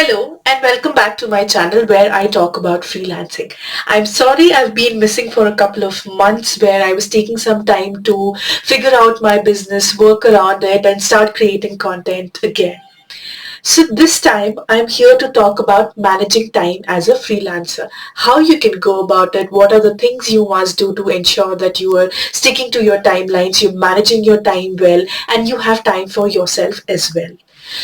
Hello and welcome back to my channel where I talk about freelancing. I'm sorry I've been missing for a couple of months where I was taking some time to figure out my business, work around it and start creating content again. So this time I'm here to talk about managing time as a freelancer. How you can go about it, what are the things you must do to ensure that you are sticking to your timelines, you're managing your time well and you have time for yourself as well.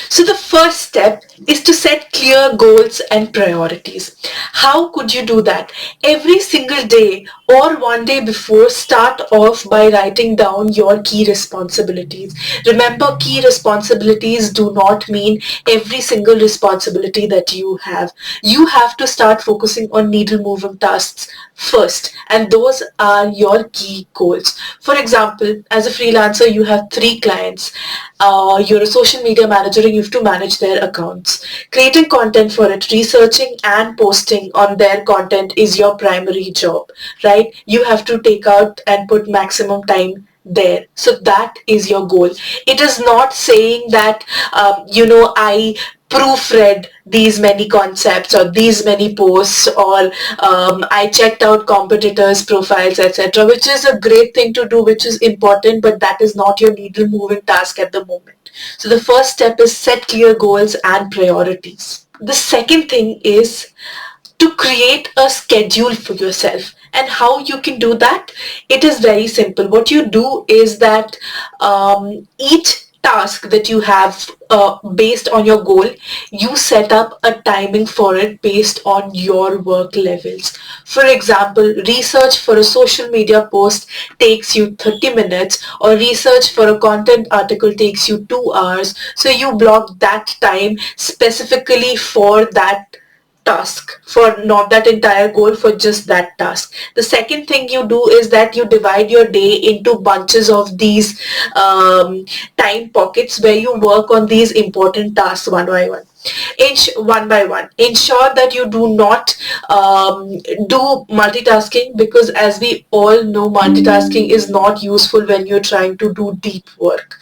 So the first step is to set clear goals and priorities. How could you do that? Every single day or one day before, start off by writing down your key responsibilities. Remember, key responsibilities do not mean every single responsibility that you have. You have to start focusing on needle moving tasks first, and those are your key goals. For example, as a freelancer, you have 3 clients. You're a social media manager and you have to manage their accounts. Creating content for it, researching and posting on their content is your primary job, right? You have to take out and put maximum time there. So that is your goal. It is not saying that, I proofread these many concepts or these many posts or I checked out competitors' profiles, etc., which is a great thing to do, which is important, but that is not your needle moving task at the moment. So the first step is set clear goals and priorities. The second thing is to create a schedule for yourself. And how you can do that? It is very simple. What you do is that each task that you have based on your goal, you set up a timing for it based on your work levels. For example, research for a social media post takes you 30 minutes or research for a content article takes you 2 hours. So you block that time specifically for that task, for not that entire goal, for just that task. The second thing you do is that you divide your day into bunches of these time pockets where you work on these important tasks one by one. One by one. Ensure that you do not do multitasking, because as we all know, multitasking is not useful when you're trying to do deep work.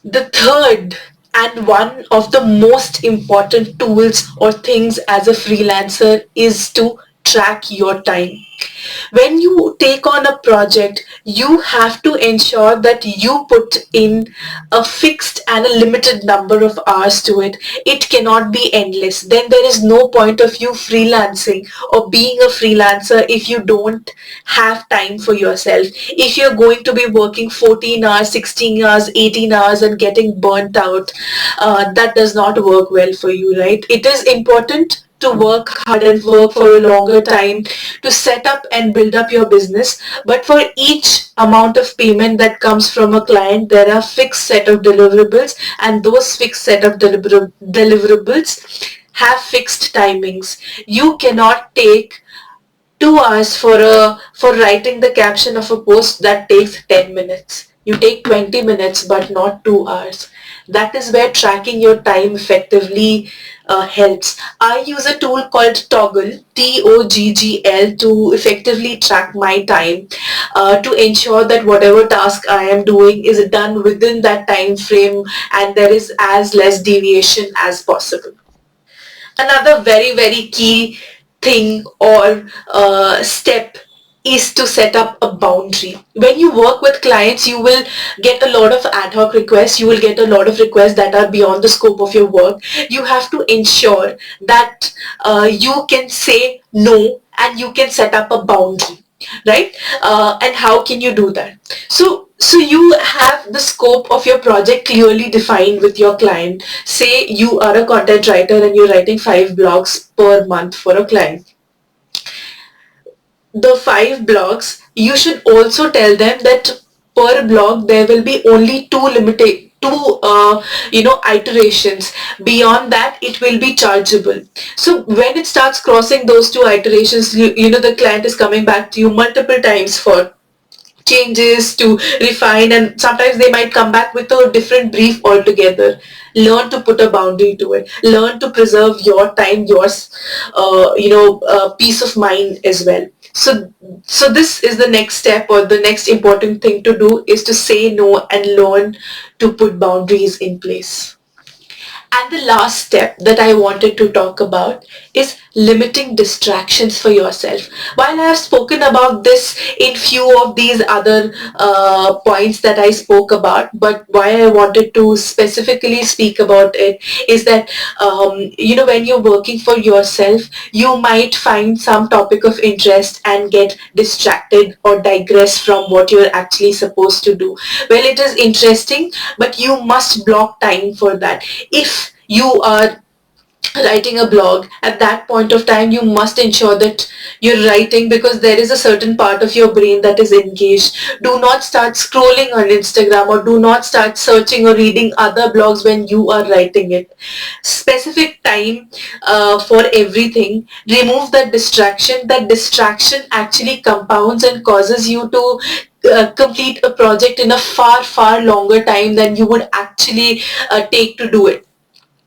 The third and one of the most important tools or things as a freelancer is to track your time. When you take on a project, you have to ensure that you put in a fixed and a limited number of hours to it. It cannot be endless. Then there is no point of you freelancing or being a freelancer if you don't have time for yourself. If you're going to be working 14 hours, 16 hours, 18 hours and getting burnt out, that does not work well for you, right? It is important to work hard and work for a longer time to set up and build up your business. But for each amount of payment that comes from a client, there are fixed set of deliverables, and those fixed set of deliverables have fixed timings. You cannot take 2 hours for writing the caption of a post that takes 10 minutes. You take 20 minutes but not 2 hours. That is where tracking your time effectively helps. I use a tool called Toggle, Toggl, to effectively track my time, to ensure that whatever task I am doing is done within that time frame and there is as less deviation as possible. Another very, very key thing or step is to set up a boundary. When you work with clients, you will get a lot of ad hoc requests. You will get a lot of requests that are beyond the scope of your work. You have to ensure that you can say no and you can set up a boundary, right? And how can you do that? So you have the scope of your project clearly defined with your client. Say you are a content writer and you're writing 5 blogs per month for a client. The 5 blogs, you should also tell them that per blog there will be only two iterations. Beyond that it will be chargeable. So when it starts crossing those two iterations, the client is coming back to you multiple times for changes to refine, and sometimes they might come back with a different brief altogether. Learn to put a boundary to it. Learn to preserve your time, peace of mind as well. So this is the next step, or the next important thing to do, is to say no and learn to put boundaries in place. And the last step that I wanted to talk about is limiting distractions for yourself. While I have spoken about this in few of these other points that I spoke about, but why I wanted to specifically speak about it is that, when you're working for yourself, you might find some topic of interest and get distracted or digress from what you're actually supposed to do. Well, it is interesting, but you must block time for that. If you are writing a blog, at that point of time you must ensure that you're writing, because there is a certain part of your brain that is engaged. Do not start scrolling on Instagram, or do not start searching or reading other blogs when you are writing it. Specific time for everything. Remove that distraction. That distraction actually compounds and causes you to complete a project in a far longer time than you would actually take to do it.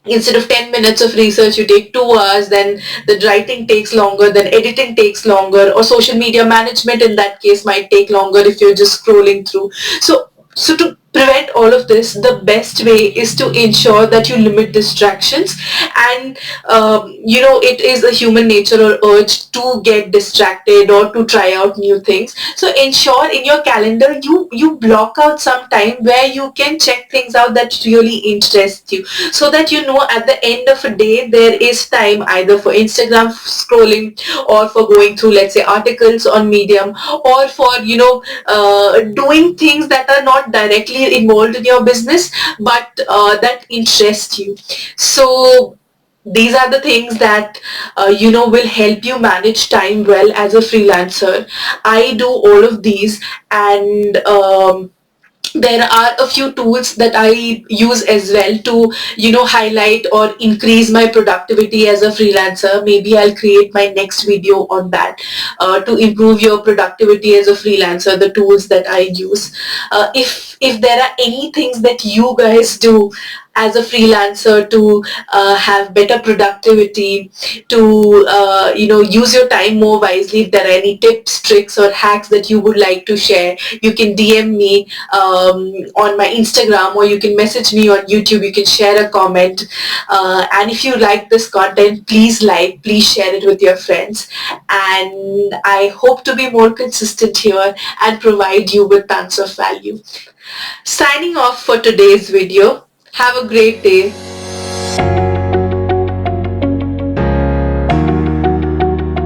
Instead of 10 minutes of research, you take 2 hours, then the writing takes longer, then editing takes longer, or social media management in that case might take longer if you're just scrolling through. So to prevent all of this, the best way is to ensure that you limit distractions. And it is a human nature or urge to get distracted or to try out new things. So ensure in your calendar you block out some time where you can check things out that really interest you, so that at the end of a day there is time either for Instagram scrolling, or for going through, let's say, articles on Medium, or for doing things that are not directly involved in your business, but that interest you. So these are the things that will help you manage time well as a freelancer. I do all of these, and there are a few tools that I use as well to highlight or increase my productivity as a freelancer. Maybe I'll create my next video on that, to improve your productivity as a freelancer, the tools that I use. If there are any things that you guys do as a freelancer to have better productivity, to use your time more wisely, if there are any tips, tricks, or hacks that you would like to share, you can DM me on my Instagram, or you can message me on YouTube. You can share a comment, and if you like this content, please like, please share it with your friends. And I hope to be more consistent here and provide you with tons of value. Signing off for today's video. Have a great day.